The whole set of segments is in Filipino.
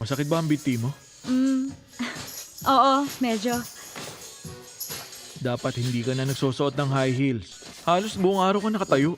Masakit ba ang biti mo? Oo, medyo. Dapat hindi ka na nagsusuot ng high heels. Halos buong araw ka nakatayo.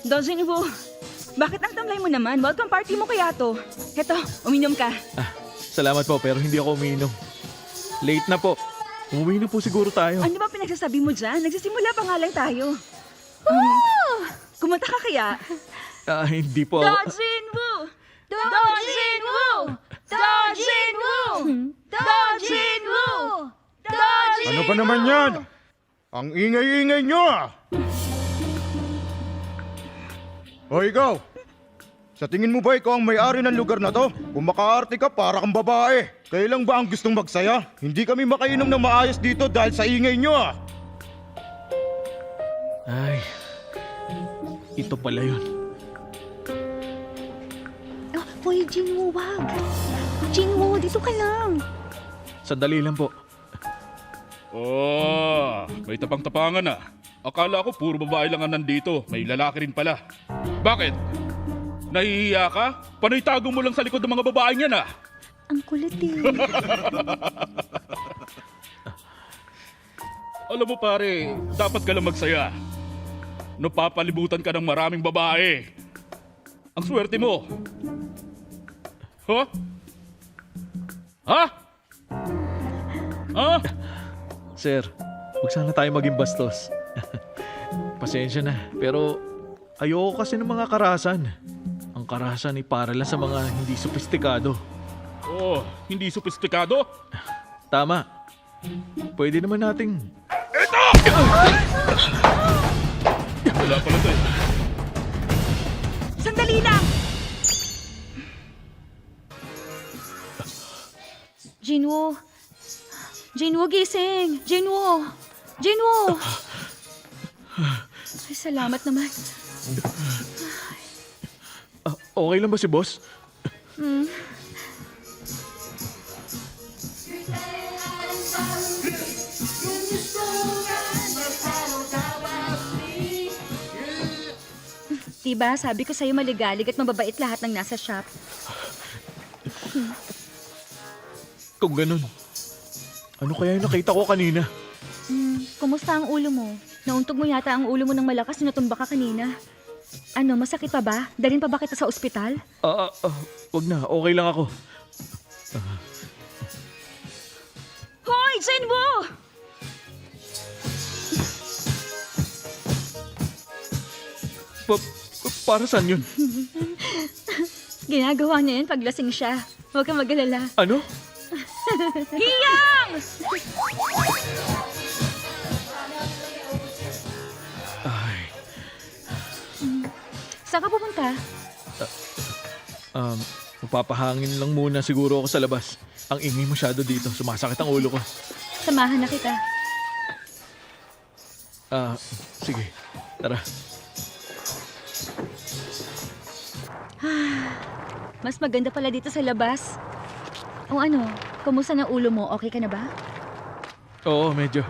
Dojin Ibo, bakit ang tamlay mo naman? Welcome party mo kaya to. Heto, uminom ka. Salamat po pero hindi ako umiinom. Late na po. Umuwi na po siguro tayo. Ano ba pinagsasabi mo dyan? Nagsisimula pa nga lang tayo. Kumanta ka kaya? Hindi po ako. Dojin Woo! Dojin Woo! Dojin Woo! Dojin Woo! Dojin Ano ba naman yan? Ang ingay-ingay nyo ah! O ikaw, sa tingin mo ba ikaw ang may-ari ng lugar na to? Kung makaarte ka, para kang babae. Kailan ba ang gustong magsaya? Hindi kami makainom ng maayos dito dahil sa ingay nyo ah! Ay, ito pala yun. Hoy, Jinwoo, wag. Jinwoo, dito ka lang. Sandali lang po. Oh, may tapang-tapangan ah. Akala ko puro babae lang ang nandito. May lalaki rin pala. Bakit? Nahihiya ka? Panay tago mo lang sa likod ng mga babaeng yan ah. Ang kulit eh. Alam mo pare, dapat ka lang magsaya. Napapalibutan ka ng maraming babae. Ang swerte mo. Ha? Ha? Ha? Sir, huwag sana tayo maging bastos. Pasensya na, pero ayoko kasi ng mga karahasan. Ang karahasan ay para lang sa mga hindi sopistikado. Oh, hindi sopistikado? Tama. Pwede naman nating... Wala pala to eh. Sandali lang! Jinwoo! Jinwoo, gising! Jinwoo! Jinwoo! Ay, salamat naman. Okay lang ba si boss? Diba, sabi ko sa'yo maligalig at mababait lahat ng nasa shop. Kung ganun, ano kaya yung nakita ko kanina? Kumusta ang ulo mo? Nauntog mo yata ang ulo mo ng malakas na natumba ka kanina. Ano, masakit pa ba? Dalhin pa ba kita sa ospital? Wag na. Okay lang ako. Hoy, Jinwoo! Para saan yun? Ginagawa niya yan pag lasing siya. Huwag kang mag-alala. Ano? Hiyang! Ay, Saan ka pupunta? magpapahangin lang muna siguro ako sa labas. Ang ingay masyado dito. Sumasakit ang ulo ko. Samahan na kita. Sige. Tara. Mas maganda pala dito sa labas. O ano, kumusta na ulo mo? Okay ka na ba? Oo, medyo.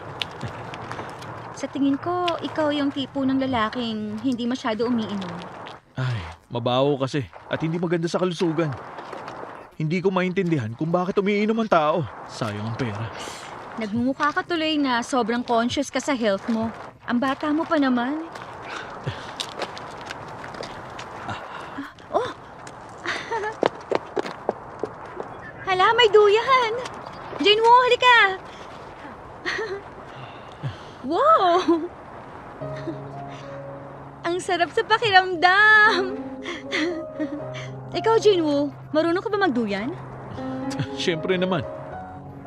Sa tingin ko, ikaw yung tipo ng lalaking hindi masyado umiinom. Ay, mabaho kasi. At hindi maganda sa kalusugan. Hindi ko maintindihan kung bakit umiinom ang tao. Sayang ang pera. Nagmumukha ka tuloy na sobrang conscious ka sa health mo. Ang bata mo pa naman. Oh! Hala, may duyan! Jinwoo, halika! Wow! Ang sarap sa pakiramdam! Ikaw, Jinwoo, marunong ka ba magduyan? Siyempre naman.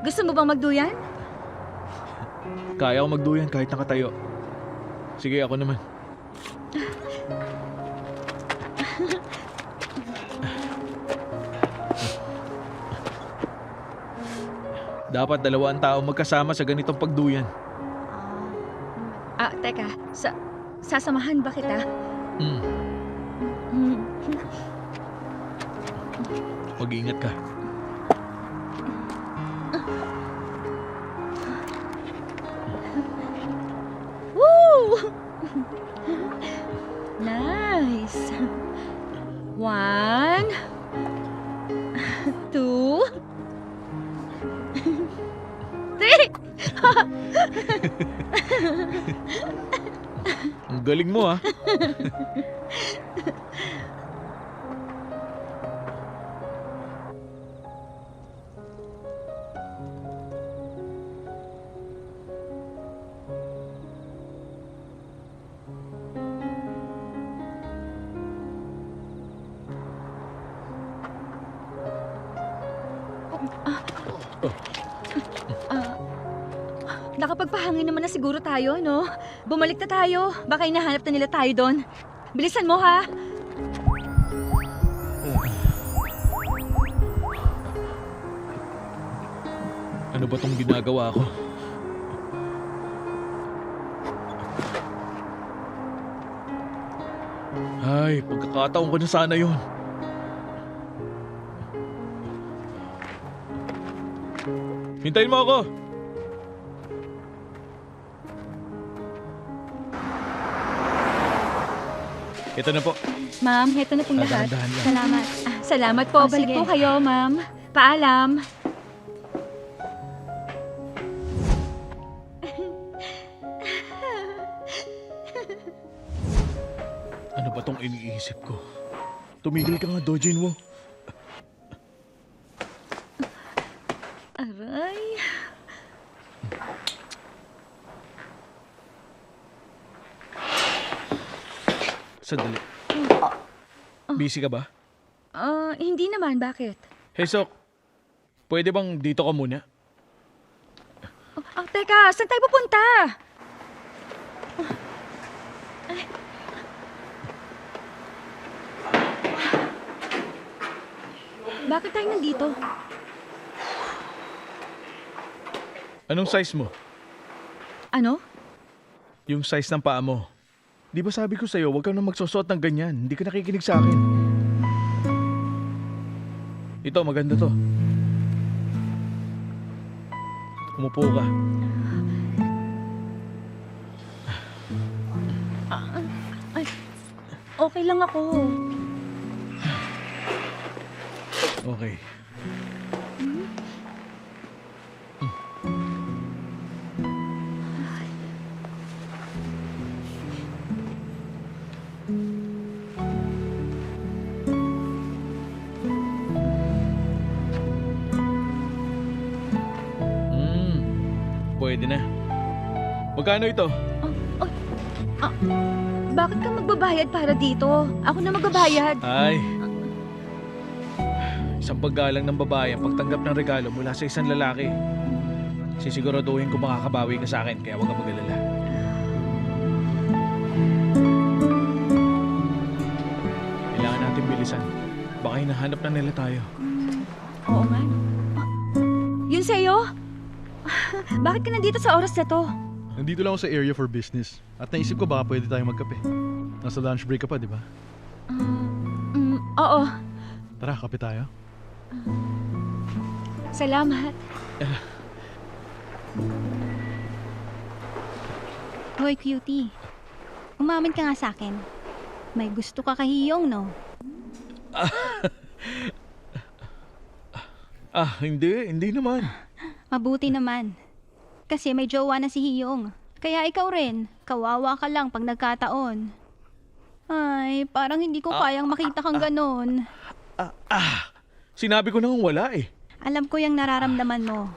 Gusto mo bang magduyan? Kaya ko magduyan kahit nakatayo. Sige, ako naman. Dapat dalawa ang tao magkasama sa ganitong pagduyan. Teka. Sasamahan ba kita? Mag-iingat ka. 2, 3. Ang galing mo ah. Nakapagpahangin naman na siguro tayo, no? Bumalik na tayo. Baka hinahanap na nila tayo doon. Bilisan mo, ha? Ano ba tong ginagawa ko? Ay, pagkakataon ko na sana yun. Hintayin mo ako! Ito na po. Ma'am, heto na pong lahat. Dahan-dahan lang. Salamat. Salamat po. Oh, Balik sige. po kayo, ma'am. Paalam. Ano ba tong iniisip ko? Tumigil ka nga, Dojin mo. Aray. Sandali. Busy ka ba? Hindi naman. Bakit? Hey, Sok. Pwede bang dito ka muna? Teka. Saan tayo pupunta? Bakit tayo nandito? Anong size mo? Ano? Yung size ng paa mo. Di ba sabi ko sa'yo, huwag kang na magsusuot ng ganyan. Hindi ka nakikinig sa akin. Ito, maganda to. Umupo ka. Okay lang ako. Okay. Pwede na. Magkano ito? Bakit ka magbabayad para dito? Ako na magbabayad. Ay. Isang paggalang ng babae ang pagtanggap ng regalo mula sa isang lalaki. Sisiguraduhin ko makakabawi ka sa akin, kaya huwag ka mag-alala. Kailangan natin bilisan. Baka hinahanap na nila tayo. Oo nga. Yun sa'yo? Bakit ka nandito sa oras na to? Nandito lang ako sa area for business. At naisip ko baka pwede tayong magkape. Nasa lunch break ka pa, di ba? Oo. Tara, kape tayo. Salamat. Hoy, cutie. Umamin ka nga sa akin. May gusto ka kahiyong, no? Hindi naman. Mabuti naman. Kasi may jowa na si Hiyong. Kaya ikaw rin, kawawa ka lang pag nagkataon. Ay, parang hindi ko kayang makita kang ganon. Sinabi ko nang wala eh. Alam ko yung nararamdaman mo.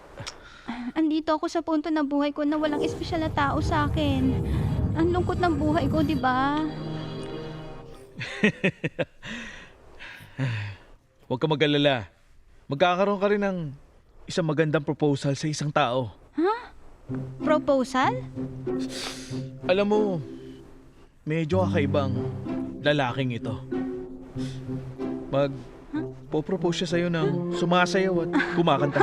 Andito ako sa punto ng buhay ko na walang espesyal na tao sa akin. Ang lungkot ng buhay ko, di ba? Huwag ka mag-alala. Magkakaroon ka rin ng isang magandang proposal sa isang tao. Proposal? Alam mo, medyo kakaibang lalaking ito. Magpo-propose siya sa'yo ng sumasayaw at kumakanta.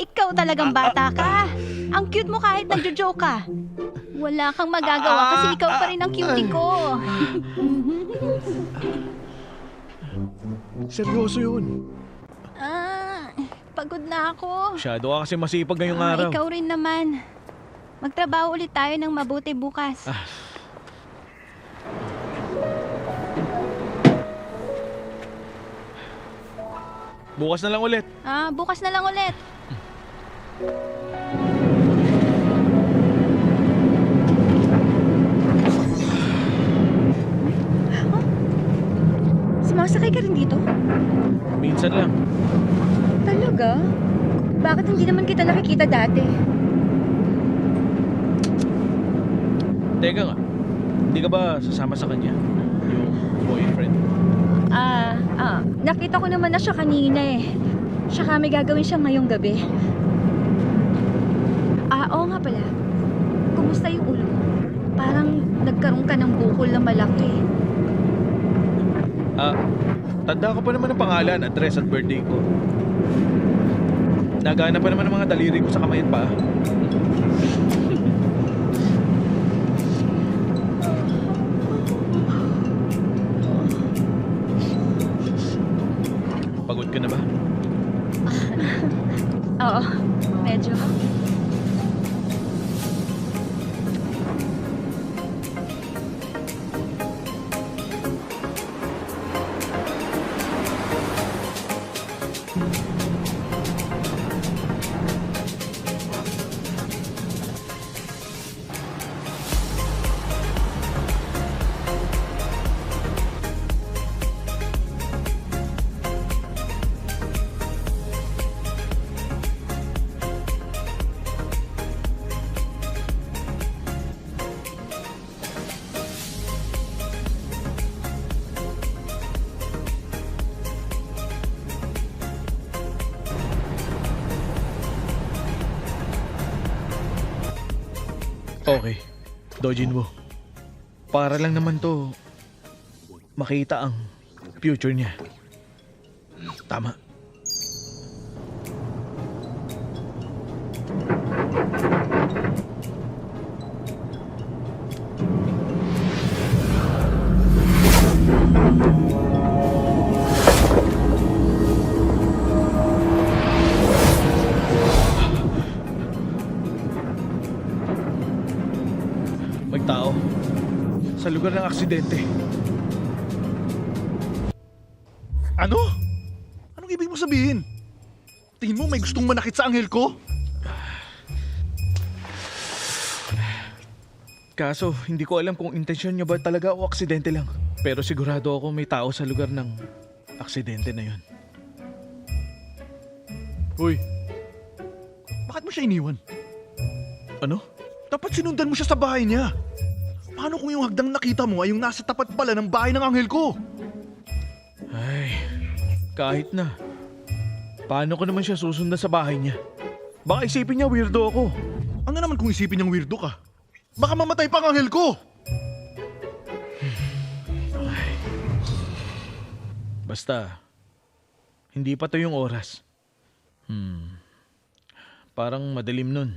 Ikaw talagang bata ka. Ang cute mo kahit nagjo-joke ka. Wala kang magagawa kasi ikaw pa rin ang cutie ko. Seryoso yun. Pagod na ako. Masyado ka kasi masipag ngayong araw. Ikaw rin naman. Magtrabaho ulit tayo ng mabuti bukas. Bukas na lang ulit. Bukas na lang ulit. Sumasakay ka rin dito? Minsan lang. Talaga? Bakit hindi naman kita nakikita dati? Teka nga, hindi ka ba sasama sa kanya? Yung boyfriend? Nakita ko naman na siya kanina eh. Tsaka may gagawin siya ngayong gabi. Oo nga pala. Kumusta yung ulo mo? Parang nagkaroon ka ng bukol na malaki. Tanda ko pa naman ang pangalan, address at birthday ko. Nagana pa naman ang mga daliri ko sa kamay at paa. Pagod ka na ba? Oo, medyo. Okay, Dojinwo. Para lang naman to makita ang future niya. Tama. May tao sa lugar ng aksidente. Ano? Anong ibig mo sabihin? Tingin mo may gustong manakit sa anghel ko? Kaso, hindi ko alam kung intensyon niya ba talaga o aksidente lang. Pero sigurado ako may tao sa lugar ng aksidente na yun. Hoy, bakit mo siya iniwan? Ano? Dapat sinundan mo siya sa bahay niya. Paano kung yung hagdang nakita mo ay yung nasa tapat pala ng bahay ng anghel ko? Ay, kahit na. Paano ko naman siya susundan sa bahay niya? Baka isipin niya weirdo ako. Ano naman kung isipin niyang weirdo ka? Baka mamatay pa ang anghel ko! Basta, hindi pa to yung oras. Parang madilim nun.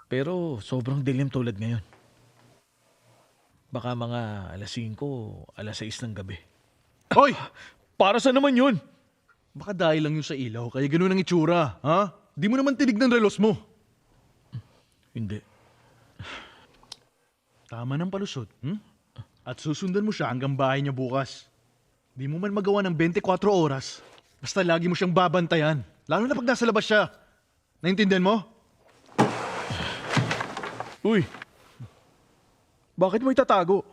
Pero sobrang dilim tulad ngayon. Baka mga alas 5, alas 6 ng gabi. Hoy! Para sa naman yun? Baka dahil lang yun sa ilaw, kaya ganun ang itsura, ha? Di mo naman tinig ng relos mo. Hindi. Tama ng palusot, At susundan mo siya hanggang bahay niya bukas. Di mo man magawa ng 24 oras. Basta lagi mo siyang babantayan. Lalo na pag nasa labas siya. Naintindihan mo? Uy! Bakit mo itatago?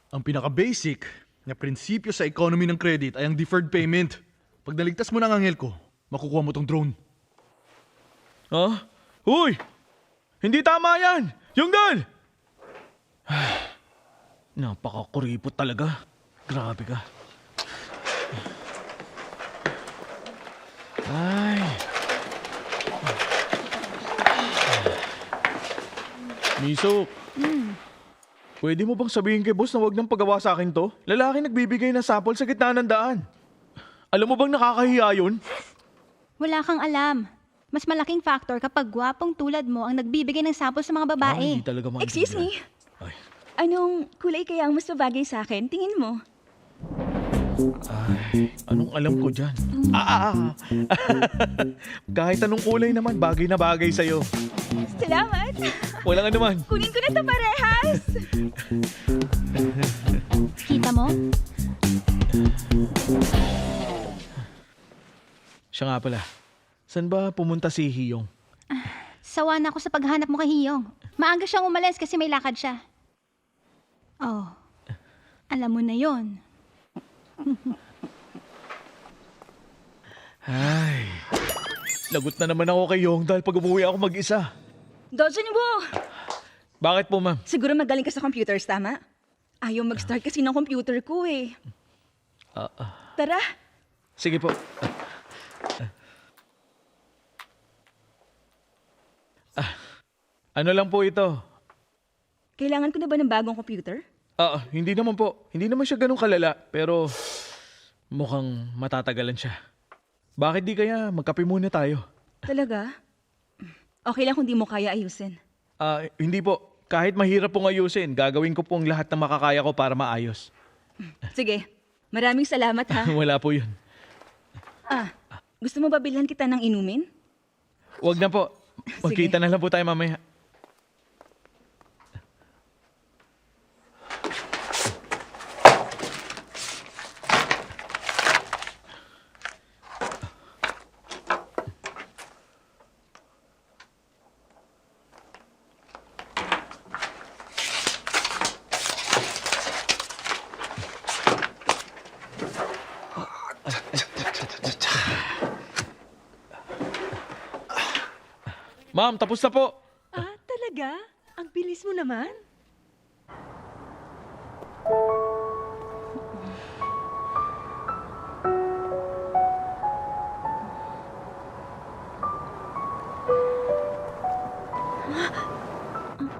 Ang pinaka-basic na prinsipyo sa economy ng credit ay ang deferred payment. Pag naligtas mo ng anghel ko, makukuha mo tong drone. Ha? Uy! Hindi tama yan! Yung girl! Napakakuripot talaga. Grabe ka. Ay. Miso. Pwede mo bang sabihin kay boss na wag nang pagawa sa akin to? Lalaki nagbibigay ng sample sa gitna ng daan. Alam mo bang nakakahiya yun? Wala kang alam. Mas malaking factor kapag gwapong tulad mo ang nagbibigay ng sample sa mga babae. Hindi talaga maintindihan. Excuse me? Ay. Anong kulay kaya ang mas babagay sa akin? Tingin mo? Ay, anong alam ko dyan? Kahit anong kulay naman, bagay na bagay sa'yo. Salamat! Walang anuman. Kunin ko na sa parehas! Kita mo? Siya nga pala. Saan ba pumunta si Hiyong? Sawa na ako sa paghanap mo kay Hiyong. Maaga siyang umalis kasi may lakad siya. Oh, alam mo na yon. Ay, lagot na naman ako kay Yong dahil pag umuwi ako mag-isa. Dojinwo! Bakit po, ma'am? Siguro magaling ka sa computers, tama? Ayaw mag-start kasi ng computer ko eh. Tara, Sige po. Ano lang po ito? kailangan ko na ba ng bagong computer? Hindi naman po. Hindi naman siya ganun kalala, pero mukhang matatagalan siya. Bakit di kaya magkape muna tayo? Talaga? Okay lang kung di mo kaya ayusin. Hindi po. Kahit mahirap pong ayusin, gagawin ko pong lahat ng makakaya ko para maayos. Sige, maraming salamat ha. Wala po yun. Gusto mo ba bilhan kita ng inumin? Wag na po. Magkita na lang po tayo mamaya. Ma'am, tapos na po. Talaga? Ang bilis mo naman.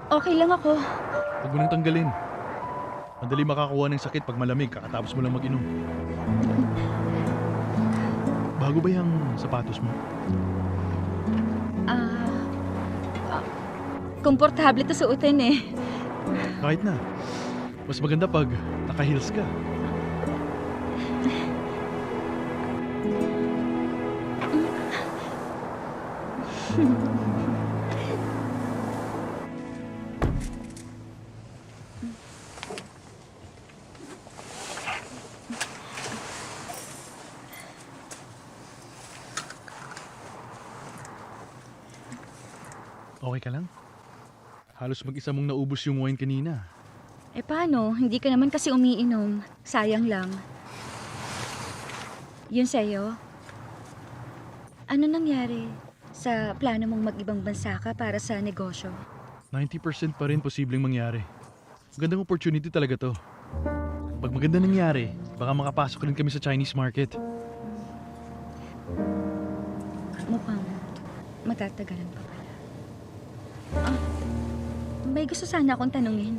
Okay lang ako. Huwag mo nang tanggalin. Madali makakuha ng sakit pag malamig kakatapos mo lang mag-inom. Bago ba yung sapatos mo? Komportable to suotin eh. Kahit na. Mas maganda pag naka-heels ka. Okay ka lang? Halos mag-isa mong naubos yung wine kanina. Eh paano? Hindi ka naman kasi umiinom. Sayang lang. Yun sa'yo. Ano nangyari sa plano mong mag-ibang bansa ka para sa negosyo? 90% pa rin posibleng mangyari. Magandang opportunity talaga to. Pag maganda nangyari, baka makapasok rin kami sa Chinese market. Mukhang matatagalan pa pala. May gusto sana akong tanungin.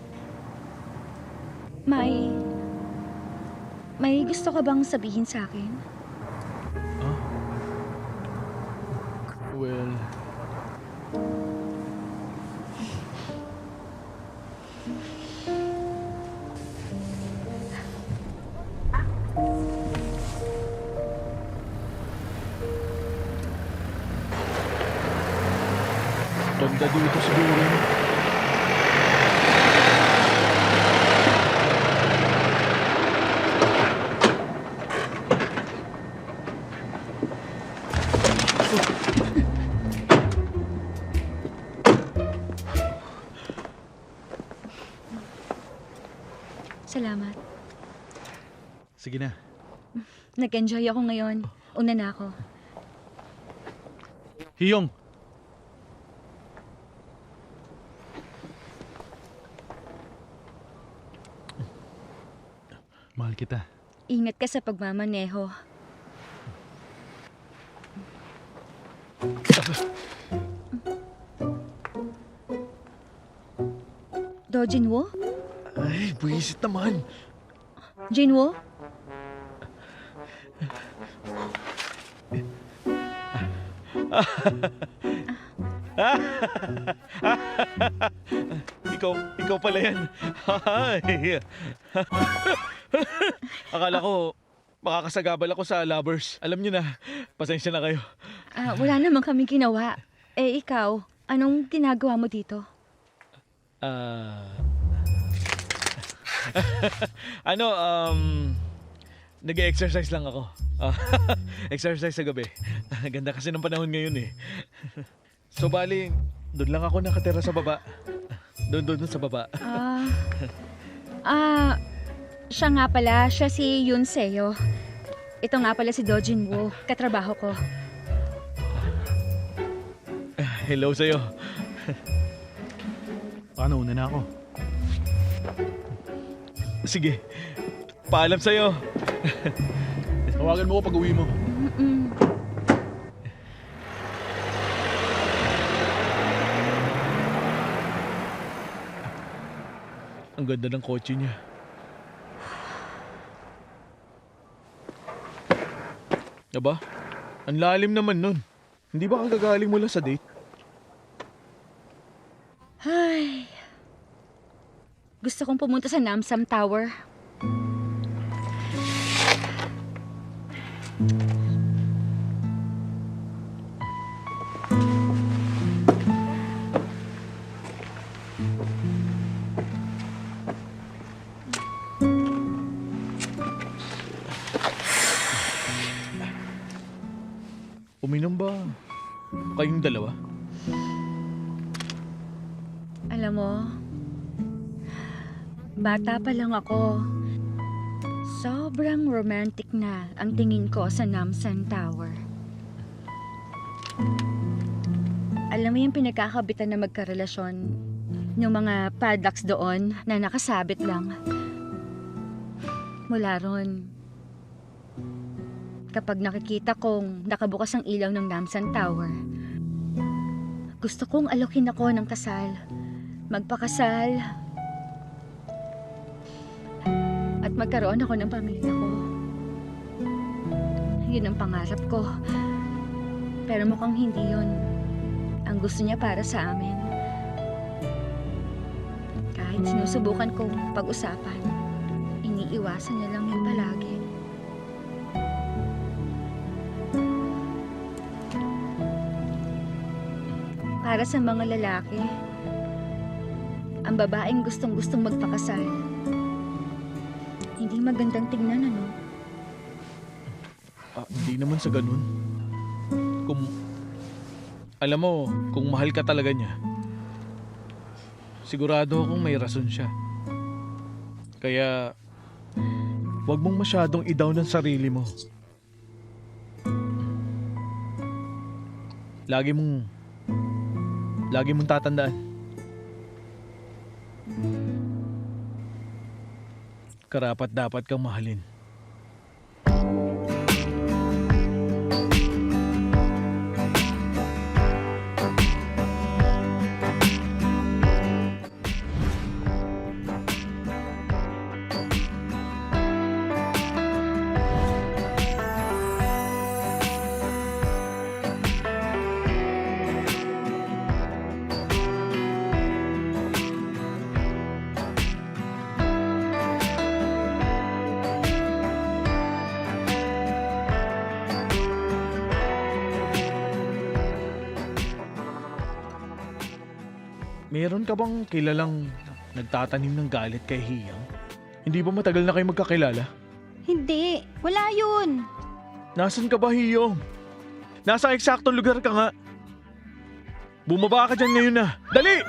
May gusto ka bang sabihin sa akin? Well... Ganda dito siguro. Salamat. Sige na. Nag-enjoy ako ngayon. Una na ako. Hiyong! Mahal kita. Ingat ka sa pagmamaneho. Dojinwo? Ay, buwisit naman. Jinwo? Ikaw pala yan. Hi. Akala ko, makakasagabal ako sa lovers. Alam niyo na, pasensya na kayo. Wala naman kaming ginawa. Eh ikaw, anong ginagawa mo dito? Nag-exercise lang ako. Exercise sa gabi. Ganda kasi ng panahon ngayon eh. So bali, doon lang ako nakatira sa baba. Doon sa baba. Siya nga pala, siya si Yun Seo. Ito nga pala si Dojin Woo, katrabaho ko. Hello sa'yo. Paano, una na ako? Sige, paalam sa'yo. Tawagan mo ko pag uwi mo. Ang ganda ng kotse niya. Aba, ang lalim naman nun. Hindi ba kagagaling mula sa date? Ay. Gusto kong pumunta sa Namsam Tower. Uminom ba kayong dalawa? Alam mo, bata pa lang ako. Sobrang romantic na ang tingin ko sa Namsan Tower. Alam mo yung pinagkakabitan na magkarelasyon, yung mga padlocks doon na nakasabit lang. Mula ron, kapag nakikita kong nakabukas ang ilaw ng Namsan Tower, gusto kong alokin ako ng kasal. Magpakasal. At magkaroon ako ng pamilya ko. Yun ang pangarap ko. Pero mukhang hindi yun ang gusto niya para sa amin. Kahit sinusubukan kong pag-usapan, iniiwasan niya lang yun palagi. Para sa mga lalaki, ang babaeng gustong-gustong magpakasal, hindi magandang tignan, ano? Hindi naman sa ganun. Alam mo, kung mahal ka talaga niya, sigurado akong may rason siya. Kaya, wag mong masyadong i-down ang sarili mo. Lagi mong tatandaan. Karapat dapat kang mahalin. Meron ka bang kilalang nagtatanim ng galit kay Hiyang? Hindi ba matagal na kayo magkakilala? Hindi, wala yun. Nasaan ka ba, Hiyong? Nasa eksaktong lugar ka nga. Bumaba ka dyan ngayon na. Dali!